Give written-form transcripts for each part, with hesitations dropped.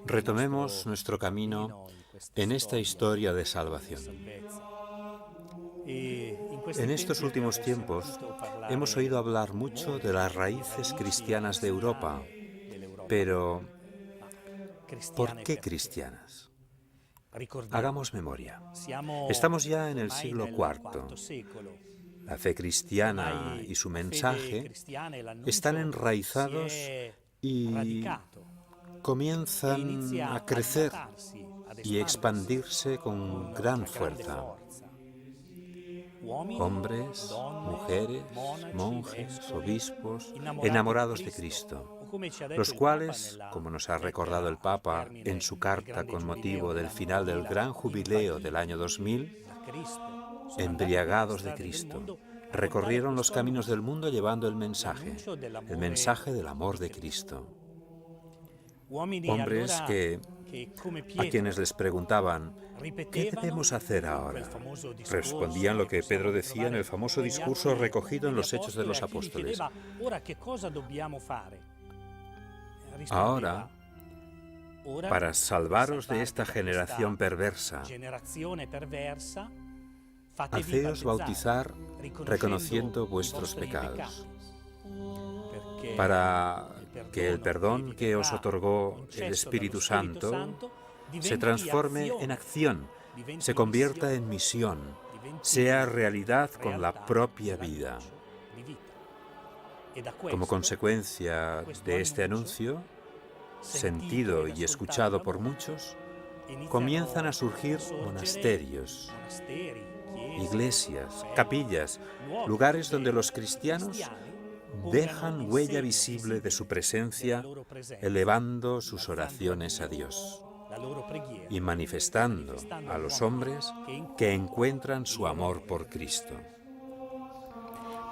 Retomemos nuestro camino en esta historia de salvación. En estos últimos tiempos hemos oído hablar mucho de las raíces cristianas de Europa, pero ¿por qué cristianas? Hagamos memoria. Estamos ya en el siglo IV. La fe cristiana y su mensaje están enraizados y comienzan a crecer y expandirse con gran fuerza. Hombres, mujeres, monjes, obispos, enamorados de Cristo, los cuales, como nos ha recordado el Papa en su carta con motivo del final del gran jubileo del año 2000, embriagados de Cristo, recorrieron los caminos del mundo llevando el mensaje del amor de Cristo. Hombres a quienes les preguntaban, ¿qué debemos hacer ahora? Respondían lo que Pedro decía en el famoso discurso recogido en los Hechos de los Apóstoles. Ahora, para salvaros de esta generación perversa, haceos bautizar reconociendo vuestros pecados, para que el perdón que os otorgó el Espíritu Santo se transforme en acción, se convierta en misión, sea realidad con la propia vida. Como consecuencia de este anuncio, sentido y escuchado por muchos, comienzan a surgir monasterios, iglesias, capillas, lugares donde los cristianos dejan huella visible de su presencia, elevando sus oraciones a Dios y manifestando a los hombres que encuentran su amor por Cristo.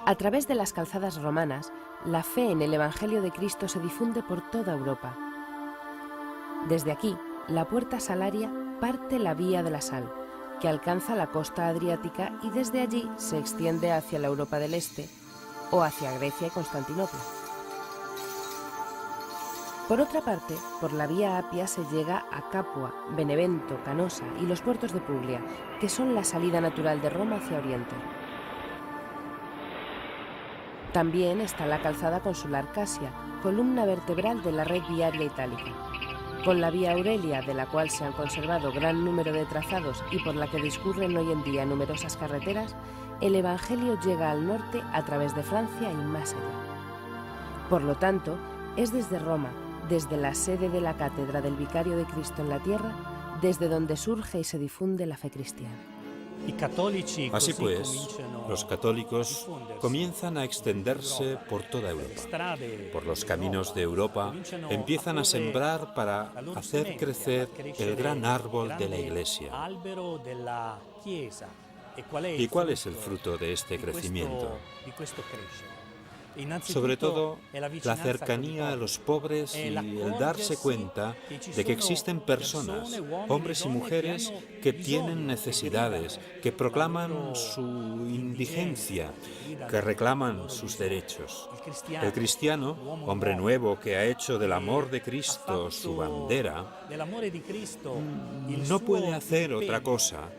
A través de las calzadas romanas, la fe en el Evangelio de Cristo se difunde por toda Europa. Desde aquí, la puerta salaria parte la Vía de la Sal, que alcanza la costa adriática y desde allí se extiende hacia la Europa del Este o hacia Grecia y Constantinopla. Por otra parte, por la Vía Apia se llega a Capua, Benevento, Canosa y los puertos de Puglia, que son la salida natural de Roma hacia Oriente. También está la calzada consular Casia, columna vertebral de la red viaria itálica. Con la Vía Aurelia, de la cual se han conservado gran número de trazados y por la que discurren hoy en día numerosas carreteras, el Evangelio llega al norte a través de Francia y más allá. Por lo tanto, es desde Roma, desde la sede de la Cátedra del Vicario de Cristo en la tierra, desde donde surge y se difunde la fe cristiana. Así pues, los católicos comienzan a extenderse por toda Europa. Por los caminos de Europa empiezan a sembrar para hacer crecer el gran árbol de la Iglesia. ¿Y cuál es el fruto de este crecimiento? Sobre todo, la cercanía a los pobres y el darse cuenta de que existen personas, hombres y mujeres, que tienen necesidades, que proclaman su indigencia, que reclaman sus derechos. El cristiano, hombre nuevo que ha hecho del amor de Cristo su bandera, no puede hacer otra cosa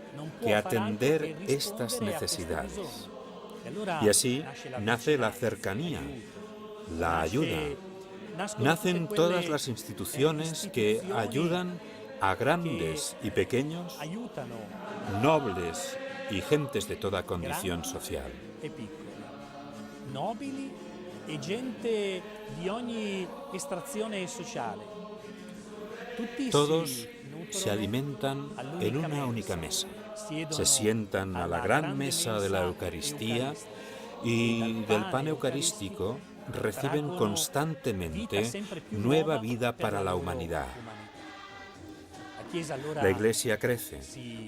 que atender estas necesidades. Y así nace la cercanía, la ayuda. Nacen todas las instituciones que ayudan a grandes y pequeños, nobles y gentes de toda condición social. Todos se alimentan en una única mesa. Se sientan a la gran mesa de la Eucaristía y del pan eucarístico reciben constantemente nueva vida para la humanidad. La Iglesia crece,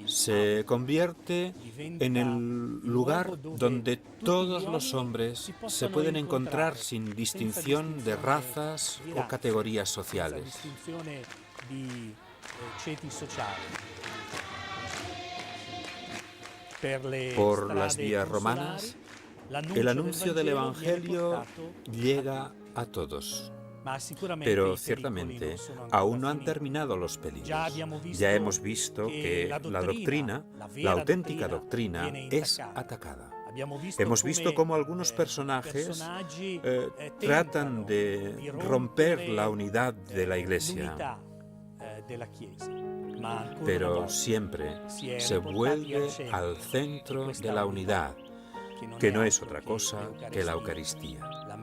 se convierte en el lugar donde todos los hombres se pueden encontrar sin distinción de razas o categorías sociales. Por las vías romanas, el anuncio del Evangelio llega a todos. Pero ciertamente aún no han terminado los peligros. Ya hemos visto que la doctrina, la auténtica doctrina, es atacada. Hemos visto cómo algunos personajes tratan de romper la unidad de la Iglesia, pero siempre se vuelve al centro de la unidad, que no es otra cosa que la Eucaristía,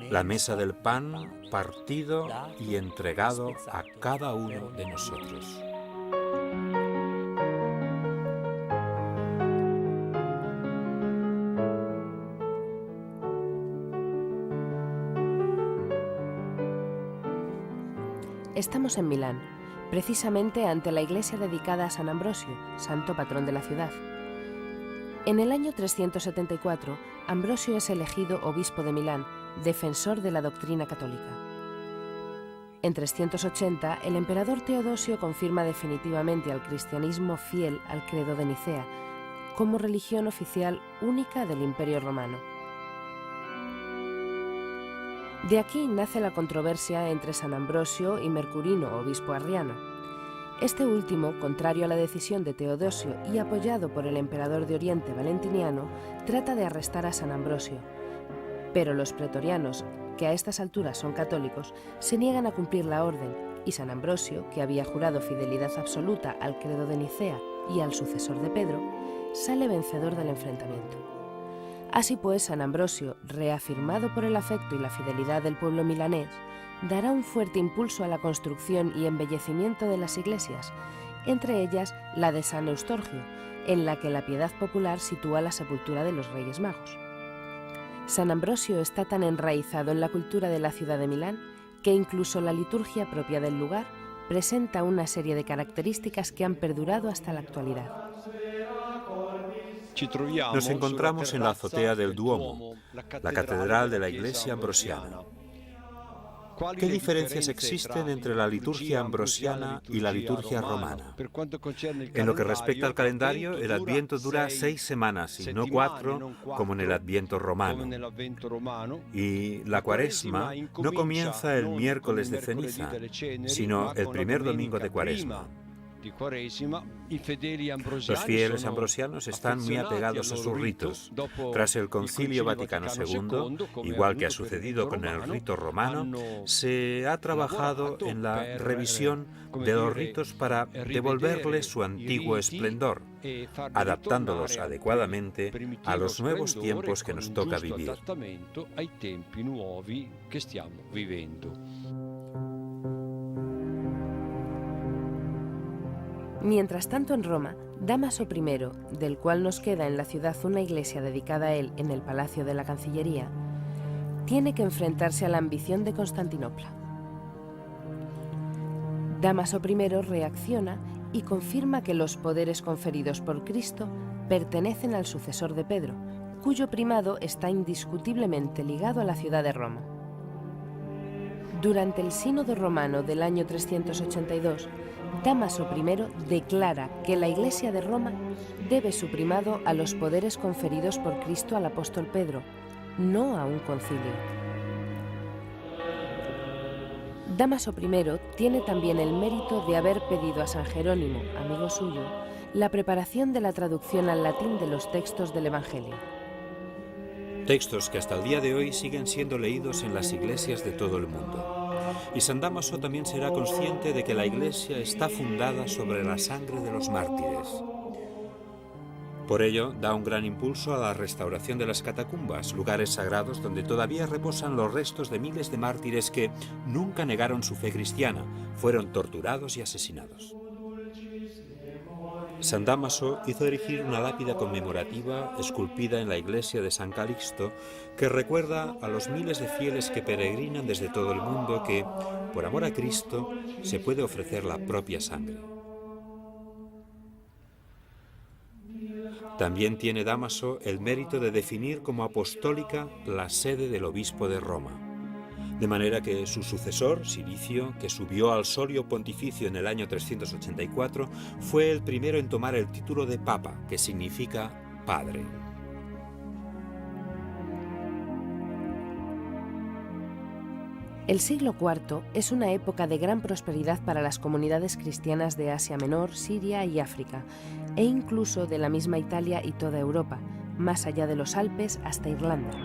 la mesa del pan partido y entregado a cada uno de nosotros. Estamos en Milán, precisamente ante la iglesia dedicada a San Ambrosio, santo patrón de la ciudad. En el año 374, Ambrosio es elegido obispo de Milán, defensor de la doctrina católica. En 380, el emperador Teodosio confirma definitivamente al cristianismo fiel al credo de Nicea, como religión oficial única del Imperio Romano. De aquí nace la controversia entre San Ambrosio y Mercurino, obispo arriano. Este último, contrario a la decisión de Teodosio y apoyado por el emperador de Oriente Valentiniano, trata de arrestar a San Ambrosio. Pero los pretorianos, que a estas alturas son católicos, se niegan a cumplir la orden, y San Ambrosio, que había jurado fidelidad absoluta al credo de Nicea y al sucesor de Pedro, sale vencedor del enfrentamiento. Así pues, San Ambrosio, reafirmado por el afecto y la fidelidad del pueblo milanés, dará un fuerte impulso a la construcción y embellecimiento de las iglesias, entre ellas la de San Eustorgio, en la que la piedad popular sitúa la sepultura de los Reyes Magos. San Ambrosio está tan enraizado en la cultura de la ciudad de Milán que incluso la liturgia propia del lugar presenta una serie de características que han perdurado hasta la actualidad. Nos encontramos en la azotea del Duomo, la catedral de la Iglesia ambrosiana. ¿Qué diferencias existen entre la liturgia ambrosiana y la liturgia romana? En lo que respecta al calendario, el Adviento dura 6 semanas y no 4, como en el Adviento romano. Y la Cuaresma no comienza el miércoles de ceniza, sino el primer domingo de Cuaresma. Los fieles ambrosianos están muy apegados a sus ritos. Tras el Concilio Vaticano II, igual que ha sucedido con el rito romano, se ha trabajado en la revisión de los ritos para devolverles su antiguo esplendor, adaptándolos adecuadamente a los nuevos tiempos que nos toca vivir. Mientras tanto, en Roma, Dámaso I, del cual nos queda en la ciudad una iglesia dedicada a él en el Palacio de la Cancillería, tiene que enfrentarse a la ambición de Constantinopla. Dámaso I reacciona y confirma que los poderes conferidos por Cristo pertenecen al sucesor de Pedro, cuyo primado está indiscutiblemente ligado a la ciudad de Roma. Durante el Sínodo romano del año 382, Dámaso I declara que la Iglesia de Roma debe su primado a los poderes conferidos por Cristo al apóstol Pedro, no a un concilio. Dámaso I tiene también el mérito de haber pedido a San Jerónimo, amigo suyo, la preparación de la traducción al latín de los textos del Evangelio. Textos que hasta el día de hoy siguen siendo leídos en las iglesias de todo el mundo. Y San Dámaso también será consciente de que la Iglesia está fundada sobre la sangre de los mártires. Por ello, da un gran impulso a la restauración de las catacumbas, lugares sagrados donde todavía reposan los restos de miles de mártires que nunca negaron su fe cristiana, fueron torturados y asesinados. San Dámaso hizo erigir una lápida conmemorativa esculpida en la iglesia de San Calixto que recuerda a los miles de fieles que peregrinan desde todo el mundo que, por amor a Cristo, se puede ofrecer la propia sangre. También tiene Dámaso el mérito de definir como apostólica la sede del obispo de Roma. De manera que su sucesor, Silicio, que subió al solio pontificio en el año 384, fue el primero en tomar el título de Papa, que significa Padre. El siglo IV es una época de gran prosperidad para las comunidades cristianas de Asia Menor, Siria y África, e incluso de la misma Italia y toda Europa, más allá de los Alpes hasta Irlanda.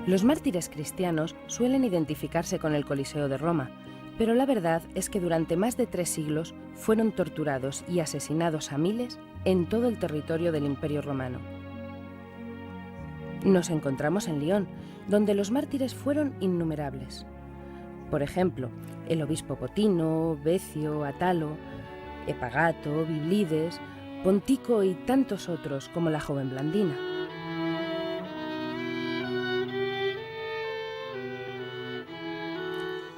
Los mártires cristianos suelen identificarse con el Coliseo de Roma, pero la verdad es que durante más de 3 siglos fueron torturados y asesinados a miles en todo el territorio del Imperio Romano. Nos encontramos en Lyon, donde los mártires fueron innumerables. Por ejemplo, el obispo Potino, Becio, Atalo, Epagato, Biblides, Pontico y tantos otros como la joven Blandina.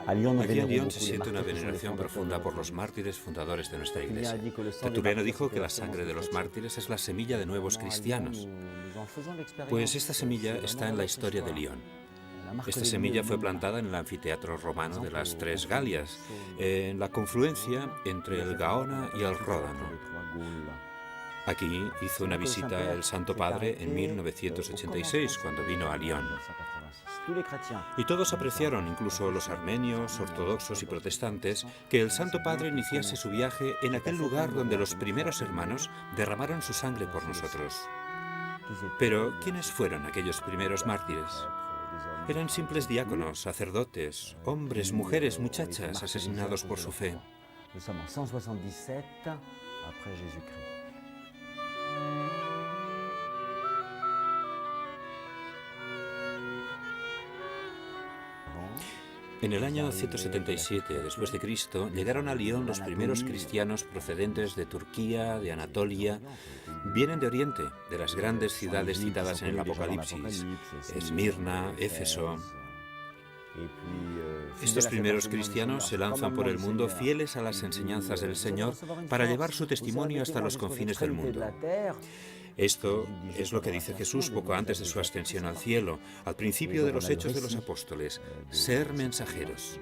Aquí en Lyon se siente una veneración profunda por los mártires fundadores de nuestra iglesia. Tertuliano dijo que la sangre de los mártires es la semilla de nuevos cristianos. Pues esta semilla está en la historia de Lyon. Esta semilla fue plantada en el anfiteatro romano de las Tres Galias, en la confluencia entre el Gaona y el Ródano. Aquí hizo una visita el Santo Padre en 1986, cuando vino a Lyon. Y todos apreciaron, incluso los armenios, ortodoxos y protestantes, que el Santo Padre iniciase su viaje en aquel lugar donde los primeros hermanos derramaron su sangre por nosotros. Pero, ¿quiénes fueron aquellos primeros mártires? Eran simples diáconos, sacerdotes, hombres, mujeres, muchachas asesinados por su fe. En el año 177 después de Cristo llegaron a Lyon los primeros cristianos procedentes de Turquía, de Anatolia. Vienen de Oriente, de las grandes ciudades citadas en el Apocalipsis, Esmirna, Éfeso. Estos primeros cristianos se lanzan por el mundo fieles a las enseñanzas del Señor para llevar su testimonio hasta los confines del mundo. Esto es lo que dice Jesús poco antes de su ascensión al cielo, al principio de los Hechos de los Apóstoles: ser mensajeros.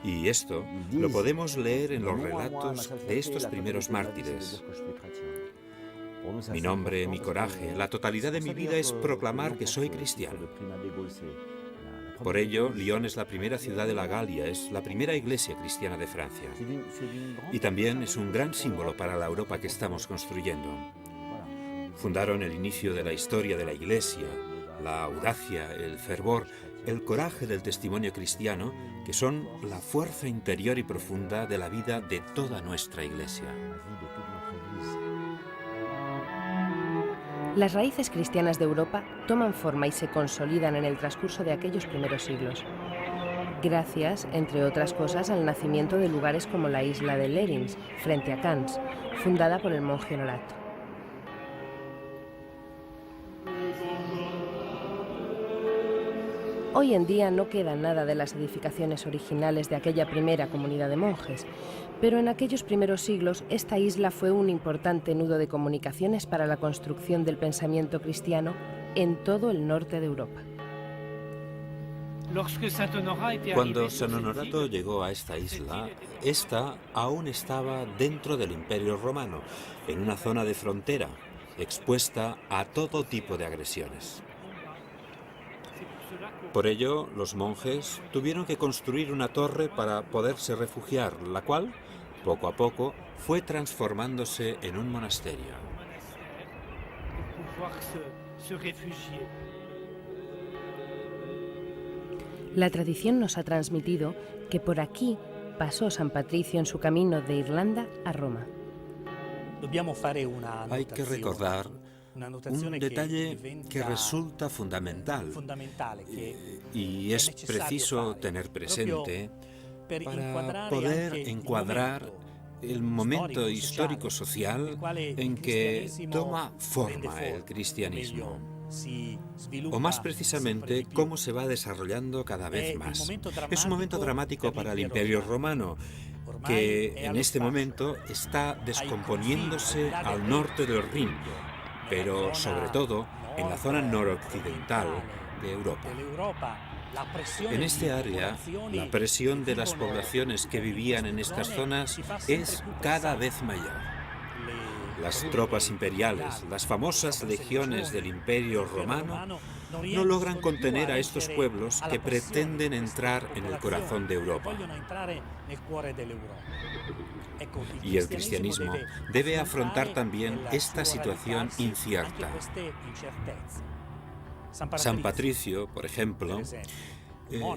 Y esto lo podemos leer en los relatos de estos primeros mártires. Mi nombre, mi coraje, la totalidad de mi vida es proclamar que soy cristiano. Por ello, Lyon es la primera ciudad de la Galia, es la primera iglesia cristiana de Francia. Y también es un gran símbolo para la Europa que estamos construyendo. Fundaron el inicio de la historia de la iglesia, la audacia, el fervor, el coraje del testimonio cristiano, que son la fuerza interior y profunda de la vida de toda nuestra iglesia. Las raíces cristianas de Europa toman forma y se consolidan en el transcurso de aquellos primeros siglos, gracias, entre otras cosas, al nacimiento de lugares como la isla de Lerins, frente a Cannes, fundada por el monje Norato. Hoy en día no queda nada de las edificaciones originales de aquella primera comunidad de monjes, pero en aquellos primeros siglos esta isla fue un importante nudo de comunicaciones para la construcción del pensamiento cristiano en todo el norte de Europa. Cuando San Honorato llegó a esta isla, esta aún estaba dentro del Imperio Romano, en una zona de frontera, expuesta a todo tipo de agresiones. Por ello, los monjes tuvieron que construir una torre para poderse refugiar, la cual, poco a poco, fue transformándose en un monasterio. La tradición nos ha transmitido que por aquí pasó San Patricio en su camino de Irlanda a Roma. Hay que recordar un detalle que resulta fundamental y es preciso tener presente para poder encuadrar el momento histórico-social en que toma forma el cristianismo, o más precisamente cómo se va desarrollando cada vez más. Es un momento dramático para el Imperio Romano, que en este momento está descomponiéndose al norte del Rin, pero sobre todo en la zona noroccidental de Europa. En este área, la presión de las poblaciones que vivían en estas zonas es cada vez mayor. las tropas imperiales, las famosas legiones del Imperio Romano, no logran contener a estos pueblos que pretenden entrar en el corazón de Europa. Y el cristianismo debe afrontar también esta situación incierta. San Patricio, por ejemplo,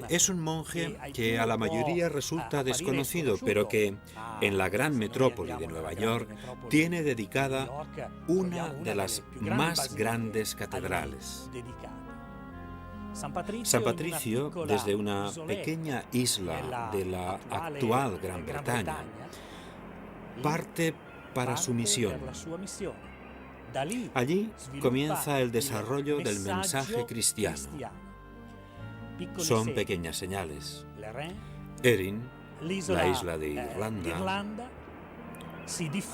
es un monje que a la mayoría resulta desconocido, pero que en la gran metrópoli de Nueva York tiene dedicada una de las más grandes catedrales. San Patricio, desde una pequeña isla de la actual Gran Bretaña, parte para su misión. Allí comienza el desarrollo del mensaje cristiano. Son pequeñas señales. Erin, la isla de Irlanda,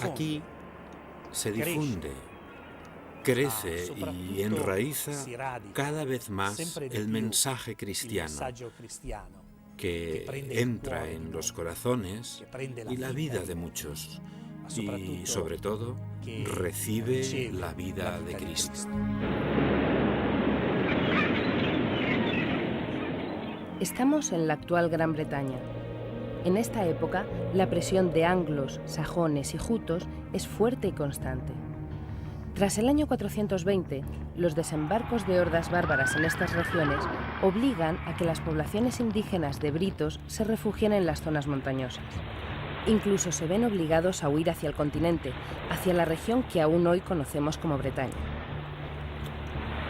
aquí se difunde, crece y enraiza cada vez más el mensaje cristiano que entra en los corazones y la vida de muchos y, sobre todo, recibe la vida de Cristo. Estamos en la actual Gran Bretaña. En esta época, la presión de anglos, sajones y jutos es fuerte y constante. Tras el año 420, los desembarcos de hordas bárbaras en estas regiones obligan a que las poblaciones indígenas de britos se refugien en las zonas montañosas. Incluso se ven obligados a huir hacia el continente, hacia la región que aún hoy conocemos como Bretaña.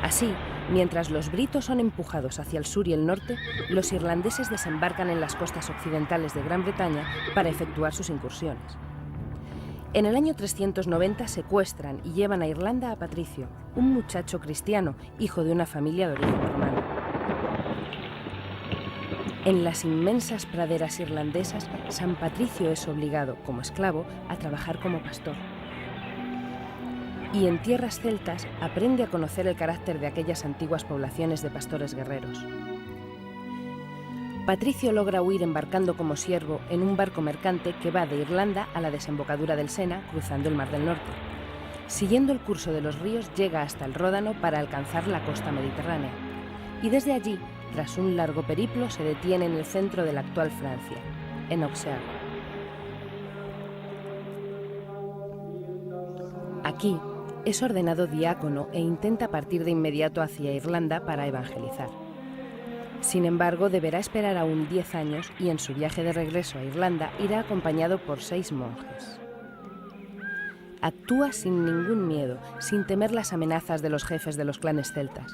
Así, mientras los britos son empujados hacia el sur y el norte, los irlandeses desembarcan en las costas occidentales de Gran Bretaña para efectuar sus incursiones. En el año 390 secuestran y llevan a Irlanda a Patricio, un muchacho cristiano, hijo de una familia de origen romano. En las inmensas praderas irlandesas, San Patricio es obligado, como esclavo, a trabajar como pastor. Y en tierras celtas aprende a conocer el carácter de aquellas antiguas poblaciones de pastores guerreros. Patricio logra huir embarcando como siervo en un barco mercante que va de Irlanda a la desembocadura del Sena, cruzando el Mar del Norte. Siguiendo el curso de los ríos, llega hasta el Ródano para alcanzar la costa mediterránea. Y desde allí, tras un largo periplo, se detiene en el centro de la actual Francia, en Auxerre. Aquí, es ordenado diácono e intenta partir de inmediato hacia Irlanda para evangelizar. Sin embargo, deberá esperar aún 10 años y en su viaje de regreso a Irlanda irá acompañado por 6 monjes. Actúa sin ningún miedo, sin temer las amenazas de los jefes de los clanes celtas.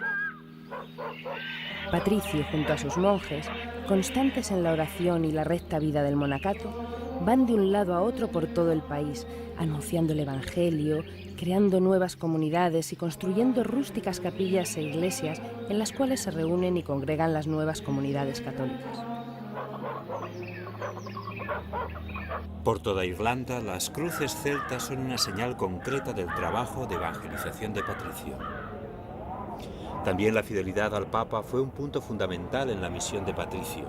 Patricio, junto a sus monjes, constantes en la oración y la recta vida del monacato, van de un lado a otro por todo el país, anunciando el Evangelio, creando nuevas comunidades y construyendo rústicas capillas e iglesias en las cuales se reúnen y congregan las nuevas comunidades católicas. Por toda Irlanda, las cruces celtas son una señal concreta del trabajo de evangelización de Patricio. También la fidelidad al Papa fue un punto fundamental en la misión de Patricio.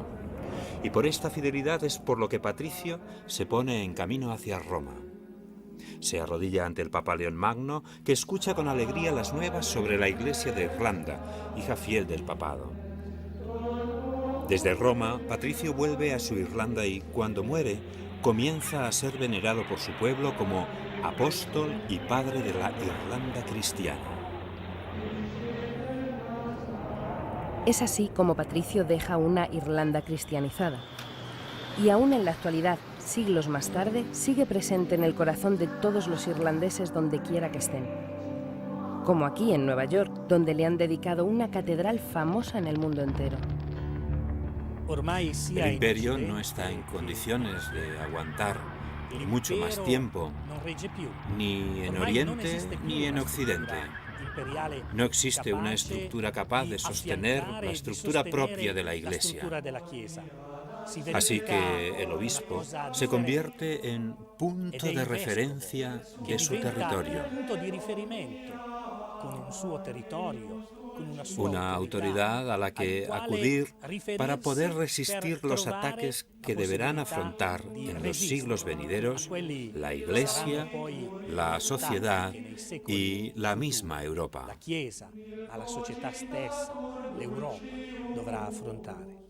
Y por esta fidelidad es por lo que Patricio se pone en camino hacia Roma. Se arrodilla ante el Papa León Magno, que escucha con alegría las nuevas sobre la Iglesia de Irlanda, hija fiel del papado. Desde Roma, Patricio vuelve a su Irlanda y, cuando muere, comienza a ser venerado por su pueblo como apóstol y padre de la Irlanda cristiana. Es así como Patricio deja una Irlanda cristianizada. Y aún en la actualidad, siglos más tarde, sigue presente en el corazón de todos los irlandeses donde quiera que estén. Como aquí en Nueva York, donde le han dedicado una catedral famosa en el mundo entero. El imperio no está en condiciones de aguantar mucho más tiempo, ni en Oriente ni en Occidente. No existe una estructura capaz de sostener la estructura propia de la Iglesia. Así que el obispo se convierte en punto de referencia de su territorio. una autoridad a la que acudir para poder resistir los ataques que deberán afrontar en los siglos venideros la Iglesia, la sociedad y la misma Europa. La Chiesa, la società stessa, l'Europa dovrà affrontare.